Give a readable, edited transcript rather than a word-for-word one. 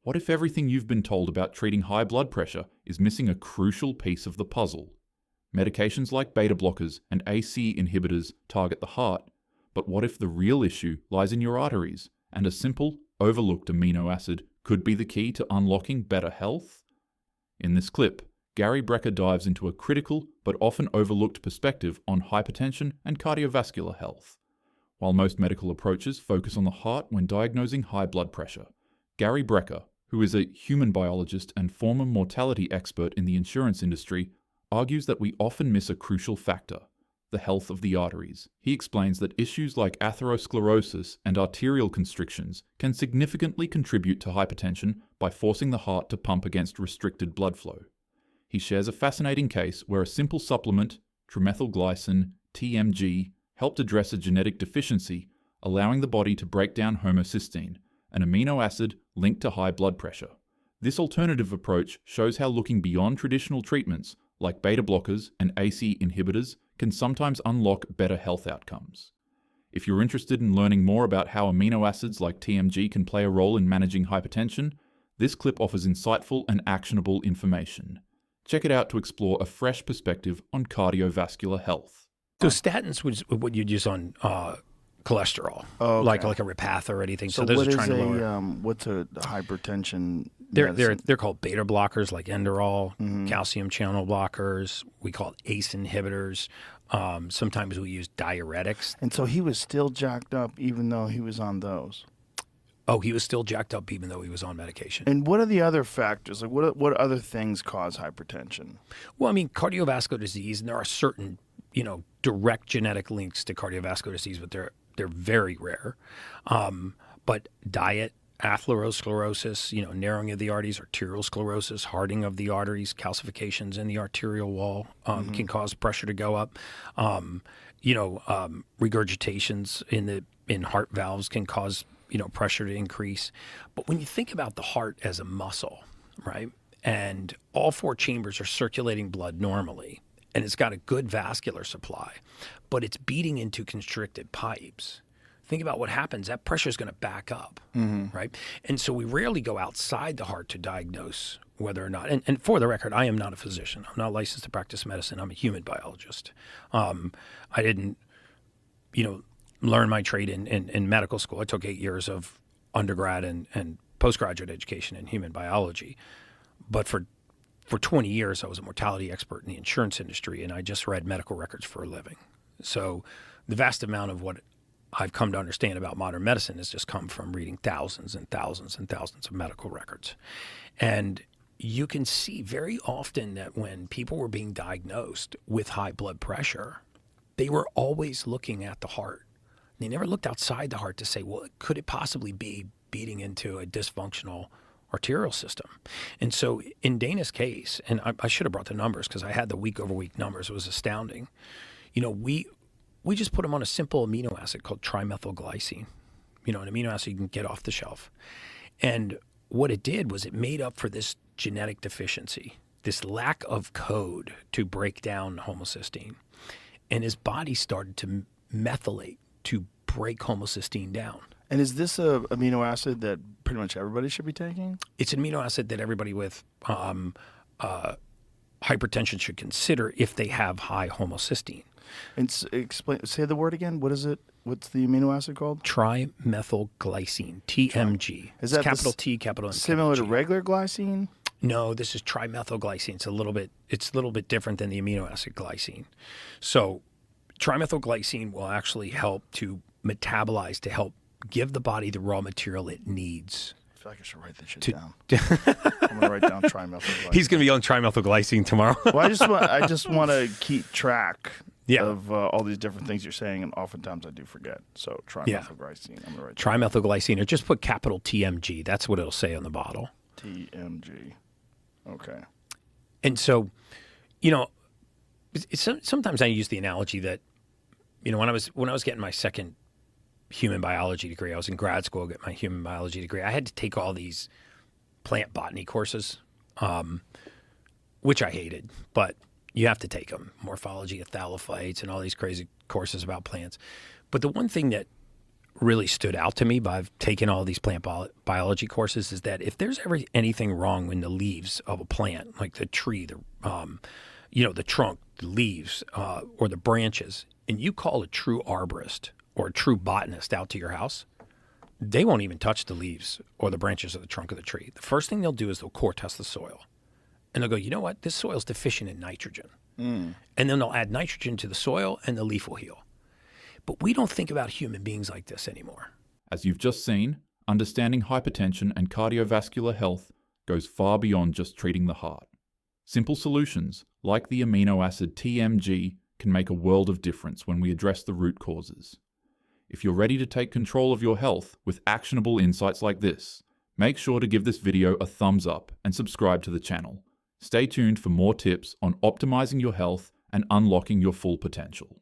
What if everything you've been told about treating high blood pressure is missing a crucial piece of the puzzle? Medications like beta blockers and AC inhibitors target the heart, but what if the real issue lies in your arteries, and a simple, overlooked amino acid could be the key to unlocking better health? In this clip, Gary Brecker dives into a critical but often overlooked perspective on hypertension and cardiovascular health. While most medical approaches focus on the heart when diagnosing high blood pressure, Gary Brecker, who is a human biologist and former mortality expert in the insurance industry, argues that we often miss a crucial factor: the health of the arteries. He explains that issues like atherosclerosis and arterial constrictions can significantly contribute to hypertension by forcing the heart to pump against restricted blood flow. He shares a fascinating case where a simple supplement, trimethylglycine, TMG, helped address a genetic deficiency, allowing the body to break down homocysteine, an amino acid linked to high blood pressure. This alternative approach shows how looking beyond traditional treatments, like beta blockers and AC inhibitors, can sometimes unlock better health outcomes. If you're interested in learning more about how amino acids like TMG can play a role in managing hypertension, this clip offers insightful and actionable information. Check it out to explore a fresh perspective on cardiovascular health. So statins was what you'd use on cholesterol, like a Repatha or anything. So those are trying to lower. What's a hypertension? They're called beta blockers, like Enderol, calcium channel blockers. We call it ACE inhibitors. Sometimes we use diuretics. And so he was still jacked up even though he was on those. Oh, he was still jacked up even though he was on medication. And what are the other factors? Like what other things cause hypertension? Well, I mean, cardiovascular disease, and there are certain, direct genetic links to cardiovascular disease, but they're very rare. But diet, atherosclerosis, narrowing of the arteries, arterial sclerosis, hardening of the arteries, calcifications in the arterial wall can cause pressure to go up. Regurgitations in heart valves can cause pressure to increase. But when you think about the heart as a muscle, right, and all four chambers are circulating blood normally, and it's got a good vascular supply, but it's beating into constricted pipes, think about what happens. That pressure is going to back up, right? And so we rarely go outside the heart to diagnose whether or not, and for the record, I am not a physician. I'm not licensed to practice medicine. I'm a human biologist. I didn't, learn my trade in medical school. I took 8 years of undergrad and postgraduate education in human biology. But for 20 years, I was a mortality expert in the insurance industry, and I just read medical records for a living. So the vast amount of what I've come to understand about modern medicine has just come from reading thousands and thousands and thousands of medical records. And you can see very often that when people were being diagnosed with high blood pressure, they were always looking at the heart. They never looked outside the heart to say, well, could it possibly be beating into a dysfunctional arterial system? And so in Dana's case, and I should have brought the numbers because I had the week-over-week numbers. It was astounding. We just put him on a simple amino acid called trimethylglycine, an amino acid you can get off the shelf. And what it did was it made up for this genetic deficiency, this lack of code to break down homocysteine. And his body started to methylate to break homocysteine down. And is this a amino acid that pretty much everybody should be taking? It's an amino acid that everybody with hypertension should consider if they have high homocysteine. And say the word again. What is it? What's the amino acid called? Trimethylglycine, TMG. Is that capital T, capital M? Similar to regular glycine? No, this is trimethylglycine. It's a little bit different than the amino acid glycine. So trimethylglycine will actually help to metabolize, to help give the body the raw material it needs. I feel like I should write this shit down. I'm going to write down trimethylglycine. He's going to be on trimethylglycine tomorrow. Well, I just want to keep track of all these different things you're saying, and oftentimes I do forget. So trimethylglycine, I'm going to write trimethylglycine, or just put capital TMG. That's what it'll say on the bottle. TMG. Okay. And so, sometimes I use the analogy that, when I was getting my second human biology degree, I was in grad school getting my human biology degree. I had to take all these plant botany courses, which I hated, but you have to take them. Morphology of thallophytes and all these crazy courses about plants. But the one thing that really stood out to me by taking all these plant biology courses is that if there's ever anything wrong in the leaves of a plant, like the tree, the trunk, the leaves, or the branches, and you call a true arborist or a true botanist out to your house, they won't even touch the leaves or the branches of the trunk of the tree. The first thing they'll do is they'll core test the soil. And they'll go, you know what? This soil's deficient in nitrogen. And then they'll add nitrogen to the soil and the leaf will heal. But we don't think about human beings like this anymore. As you've just seen, understanding hypertension and cardiovascular health goes far beyond just treating the heart. Simple solutions, like the amino acid TMG, can make a world of difference when we address the root causes. If you're ready to take control of your health with actionable insights like this, make sure to give this video a thumbs up and subscribe to the channel. Stay tuned for more tips on optimizing your health and unlocking your full potential.